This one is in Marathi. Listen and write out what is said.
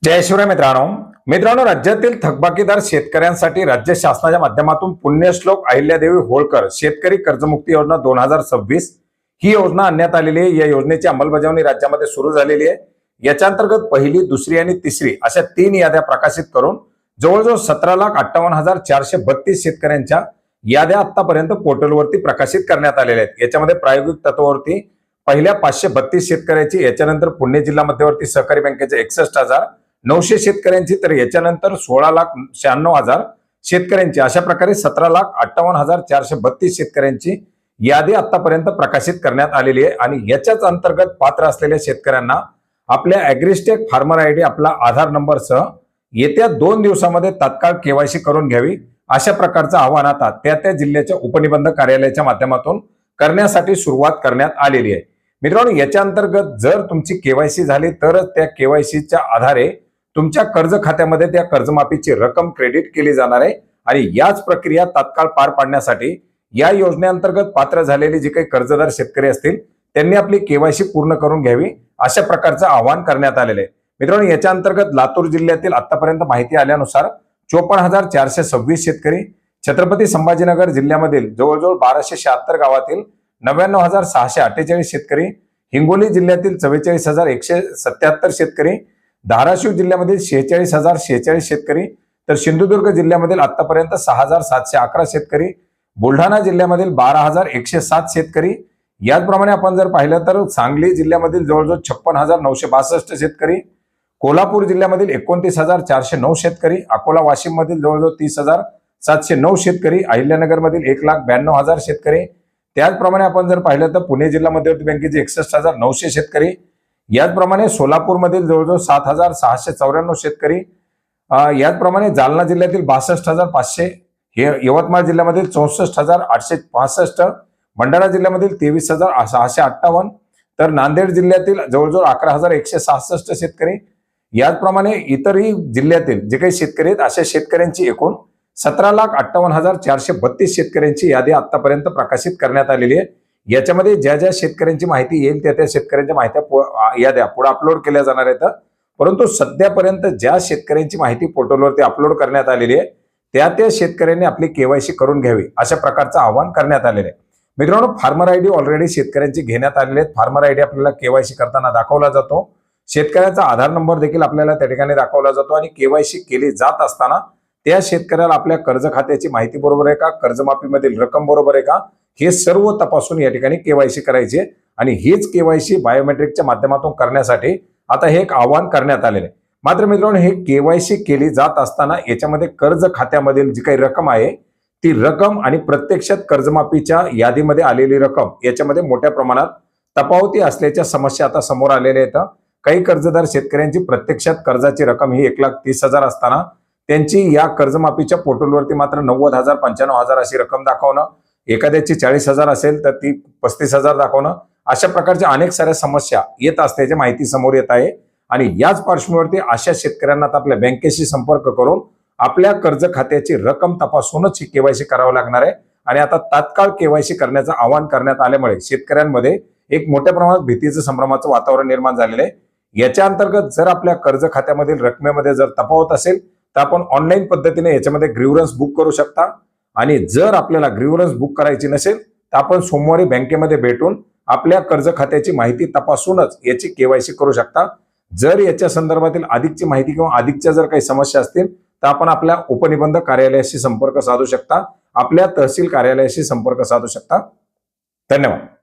जय शिवराय मित्रांनो राज्यातील थकबाकीदार शेतकऱ्यांसाठी राज्य शासनाच्या माध्यमातून पुण्यश्लोक अहिल्यादेवी होळकर शेतकरी कर्जमुक्ती योजना 2026 ही योजना आणण्यात आलेली आहे। या योजनेची अंमलबजावणी राज्यामध्ये सुरू झालेली आहे। याच्या अंतर्गत पहिली, दुसरी आणि तिसरी अशा 3 याद्या प्रकाशित करून जवळजवळ 17,58,432 शेतकऱ्यांच्या याद्या आतापर्यंत पोर्टलवरती प्रकाशित करण्यात आलेल्या आहेत। याच्यामध्ये प्रायोगिक तत्वावरती पहिल्या 532 शेतकऱ्यांची, याच्यानंतर पुणे जिल्हा मध्यवर्ती सहकारी बँकेचे 61,900 शेतकऱ्यांची, तर याच्यानंतर 16,96,000 शेतकऱ्यांची, अशा प्रकारे 17,58,432 शेतकऱ्यांची यादी आतापर्यंत प्रकाशित करण्यात आलेली आहे। आणि याच्याच अंतर्गत पात्र असलेल्या शेतकऱ्यांना आपल्या ॲग्रिस्टेक फार्मर आयडी, आपला आधार नंबर सह येत्या 2 दिवसामध्ये तात्काळ केवायसी करून घ्यावी, अशा प्रकारचं आवाहन आता त्या जिल्ह्याच्या उपनिबंधक कार्यालयाच्या माध्यमातून करण्यासाठी सुरुवात करण्यात आलेली आहे। मित्रांनो, याच्या अंतर्गत जर तुमची केवायसी झाली तरच त्या केवायसीच्या आधारे तुमच्या कर्ज खात्यामध्ये त्या कर्जमाफीची रक्कम क्रेडिट केली जाणार आहे। आणि याच प्रक्रिया तात्काळ पार पाडण्यासाठी या योजनेअंतर्गत पात्र झालेले जे काही कर्जदार शेतकरी असतील त्यांनी आपली केवायसी पूर्ण करून घ्यावी, अशा प्रकारचं आवाहन करण्यात आलेलं आहे। मित्रांनो, याच्या अंतर्गत लातूर जिल्ह्यातील आतापर्यंत माहिती आल्यानुसार 54,426 शेतकरी, छत्रपती संभाजीनगर जिल्ह्यामधील जवळजवळ 1276 गावातील 99,648 शेतकरी, हिंगोली जिल्ह्यातील 44,177 शेतकरी, धाराशिव जिल्ह्यामधील 46,046 शेतकरी, तर सिंधुदुर्ग जिल्ह्यामधील आतापर्यंत 6,711 शेतकरी, बुलढाणा जिल्ह्यामधील 12,107 शेतकरी, याचप्रमाणे आपण जर पाहिलं तर सांगली जिल्ह्यामधील जवळजवळ 56,962 शेतकरी, कोल्हापूर जिल्ह्यामधील 29,409 शेतकरी, अकोला वाशिम मधील जवळजवळ 30,709 शेतकरी, अहिल्यानगर मधील 1,92,000 शेतकरी, त्याचप्रमाणे आपण जर पाहिलं तर पुणे जिल्हा मध्यवर्ती बँकेचे 61,900 शेतकरी, याचप्रमाणे सोलापूर मधील जवळजवळ 7,694 शेतकरी, याचप्रमाणे जालना जिल्ह्यातील 62,500, यवतमाळ जिल्ह्यामधील 64,865, भंडारा जिल्ह्यामधील 23,658, तर नांदेड जिल्ह्यातील जवळजवळ 11,166 शेतकरी, याचप्रमाणे इतरही जिल्ह्यातील जे काही शेतकरी आहेत अशा शेतकऱ्यांची एकूण 17,58,432 शेतकऱ्यांची यादी आतापर्यंत प्रकाशित करण्यात आलेली आहे। याच्यामध्ये ज्या शेतकऱ्यांची माहिती येईल त्या शेतकऱ्यांच्या माहित्या याद्या पुढे अपलोड केल्या जाणार आहेत। परंतु सध्यापर्यंत ज्या शेतकऱ्यांची माहिती पोर्टलवरती अपलोड करण्यात आलेली आहे त्या शेतकऱ्यांनी आपली केवायसी करून घ्यावी, अशा प्रकारचं आवाहन करण्यात आलेलं आहे। मित्रांनो, फार्मर आयडी ऑलरेडी शेतकऱ्यांची घेण्यात आलेले आहेत। फार्मर आयडी आपल्याला केवायसी करताना दाखवला जातो, शेतकऱ्याचा आधार नंबर देखील आपल्याला त्या ठिकाणी दाखवला जातो। आणि केवायसी केली जात असताना त्या शेतकऱ्याला आपल्या कर्ज खात्याची माहिती बरोबर आहे का, कर्जमाफीमधील रक्कम बरोबर आहे का, हे सर्व तपासून या ठिकाणी केवायसी करायची आहे। आणि हीच केवायसी बायोमेट्रिकच्या माध्यमातून करण्यासाठी आता हे एक आवाहन करण्यात आलेलं आहे। मात्र मित्रांनो, हे केवायसी केली जात असताना याच्यामध्ये कर्ज खात्यामधील जी काही रक्कम आहे ती रक्कम आणि प्रत्यक्षात कर्जमाफीच्या यादीमध्ये आलेली रक्कम याच्यामध्ये मोठ्या प्रमाणात तफावती असल्याच्या समस्या आता समोर आलेल्या आहेत। काही कर्जदार शेतकऱ्यांची प्रत्यक्षात कर्जाची रक्कम ही 1,30,000 असताना त्यांची या कर्जमाफीच्या पोर्टलवरती मात्र 90,000, 95,000 अशी रक्कम दाखवणं, एखाद्याची 40,000 असेल तर ती 35,000 दाखवणं, अशा प्रकारच्या अनेक साऱ्या समस्या येत असल्याची माहिती समोर येत आहे। आणि याच पार्श्वभूमीवरती अशा शेतकऱ्यांना आपल्या बँकेशी संपर्क करून आपल्या कर्ज खात्याची रक्कम तपासूनच ही केवायसी करावी लागणार आहे। आणि आता तात्काळ केवायसी करण्याचं आवाहन करण्यात आल्यामुळे शेतकऱ्यांमध्ये एक मोठ्या प्रमाणात भीतीचं, संभ्रमाचं वातावरण निर्माण झालेलं आहे। याच्या अंतर्गत जर आपल्या कर्ज खात्यामधील रकमेमध्ये जर तफावत असेल तर आपण ऑनलाईन पद्धतीने याच्यामध्ये ग्रीव्हरन्स बुक करू शकता। आणि जर आपल्याला ग्रीव्हरन्स बुक करायची नसेल तर आपण सोमवारी बँकेमध्ये भेटून आपल्या कर्ज खात्याची माहिती तपासूनच याची केवायसी करू शकता। जर याच्या संदर्भातील अधिकची माहिती किंवा अधिकच्या जर काही समस्या असतील तर आपण आपल्या उपनिबंधक कार्यालयाशी संपर्क साधू शकता, आपल्या तहसील कार्यालयाशी संपर्क साधू शकता। धन्यवाद।